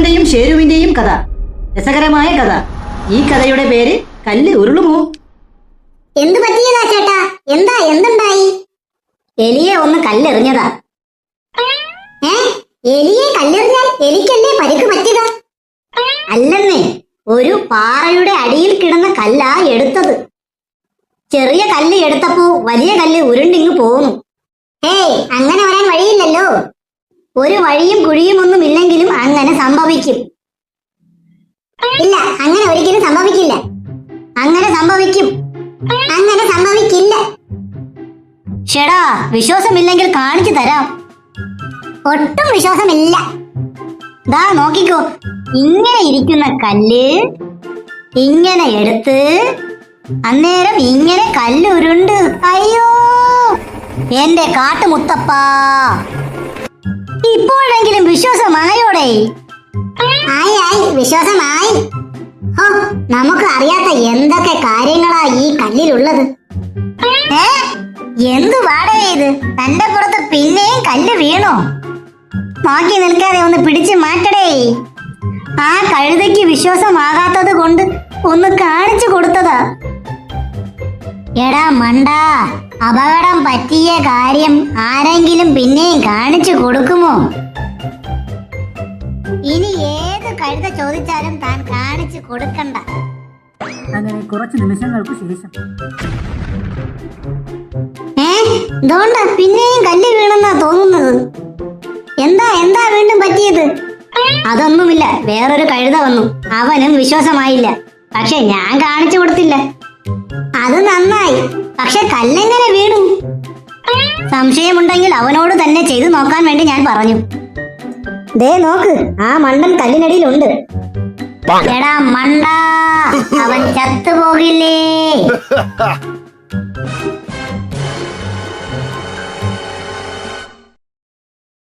ഷാമുവിന്റെയും ഷേരുവിന്റെയും കഥ. രസകരമായ കഥ. ഈ കഥയുടെ പേര് കല്ല് ഉരുളുമോ. എന്ത് പറ്റിയതാ ചേട്ടാ? എന്തുണ്ടായി? എലിയെ ഒന്ന് കല്ലെറിഞ്ഞതാ. എലിയെ കല്ലെറിഞ്ഞാൽ എലിക്കല്ലേ പരിക്ക് പറ്റുക? അല്ലെന്നേ, ഒരു പാറയുടെ അടിയിൽ കിടന്ന കല്ലാ എടുത്തത്. ചെറിയ കല്ല് എടുത്തപ്പോ വലിയ കല്ല് ഉരുണ്ടിങ്ങ് പോന്നു. അങ്ങനെ വരാൻ വഴിയില്ലല്ലോ. ഒരു വഴിയും കുഴിയും ഒന്നും ഇല്ലെങ്കിലും അങ്ങനെ സംഭവിക്കും. ഇല്ല, അങ്ങനെ ഒരിക്കലും സംഭവിക്കില്ല. അങ്ങനെ സംഭവിക്കും. അങ്ങനെ സംഭവിക്കില്ല. ഷെടാ, വിശ്വാസമില്ലെങ്കിൽ കാണിച്ചു തരാം. ഒട്ടും വിശ്വാസമില്ല. ദാ നോക്കിക്കോ, ഇങ്ങനെ ഇരിക്കുന്ന കല്ല് ഇങ്ങനെ എടുത്ത് അന്നേരം ഇങ്ങനെ കല്ലുരുണ്ട്. അയ്യോ എന്റെ കാട്ടുമുത്തപ്പാ, ഇപ്പോഴെങ്കിലും വിശ്വാസമായോടെ? ആയി, വിശ്വാസമായി. നമുക്ക് അറിയാത്ത എന്തൊക്കെ കാര്യങ്ങളാ ഈ കല്ലിലുള്ളത്. എന്തു പാടേ ഇത്? തന്റെ പുറത്ത് പിന്നെയും കല്ല് വീണോ? നോക്കി നിൽക്കാതെ ഒന്ന് പിടിച്ചു മാറ്റടേ. ആ കഴുതയ്ക്ക് വിശ്വാസമാകാത്തത് കൊണ്ട് ഒന്ന് കാണിച്ചു കൊടുത്തതാ. എടാ മണ്ടാ, അപകടം പറ്റിയ കാര്യം ആരെങ്കിലും പിന്നെയും കാണിച്ചു കൊടുക്കുമോ? ഇനി ഏത് കഴുത ചോദിച്ചാലും താൻ കാണിച്ചു കൊടുക്കണ്ട. അങ്ങനെ കുറച്ച് നിമിഷങ്ങൾക്ക് ശേഷം ഇതുകൊണ്ടാ പിന്നെയും കല്ല് വീണെന്നാ തോന്നുന്നത്. എന്താ വീണ്ടും പറ്റിയത്? അതൊന്നുമില്ല, വേറൊരു കഴുത വന്നു. അവനും വിശ്വാസമായില്ല. പക്ഷെ ഞാൻ കാണിച്ചു കൊടുത്തില്ല. അത് നന്നായി. പക്ഷെ കല്ലെങ്ങനെ വീണു? സംശയമുണ്ടെങ്കിൽ അവനോട് തന്നെ ചെയ്തു നോക്കാൻ വേണ്ടി ഞാൻ പറഞ്ഞു. ദേ നോക്ക്, ആ മണ്ടൻ കല്ലിനടിയിലുണ്ട്. എടാ മണ്ടാ, അവൻ ചത്തുപോകില്ലേ?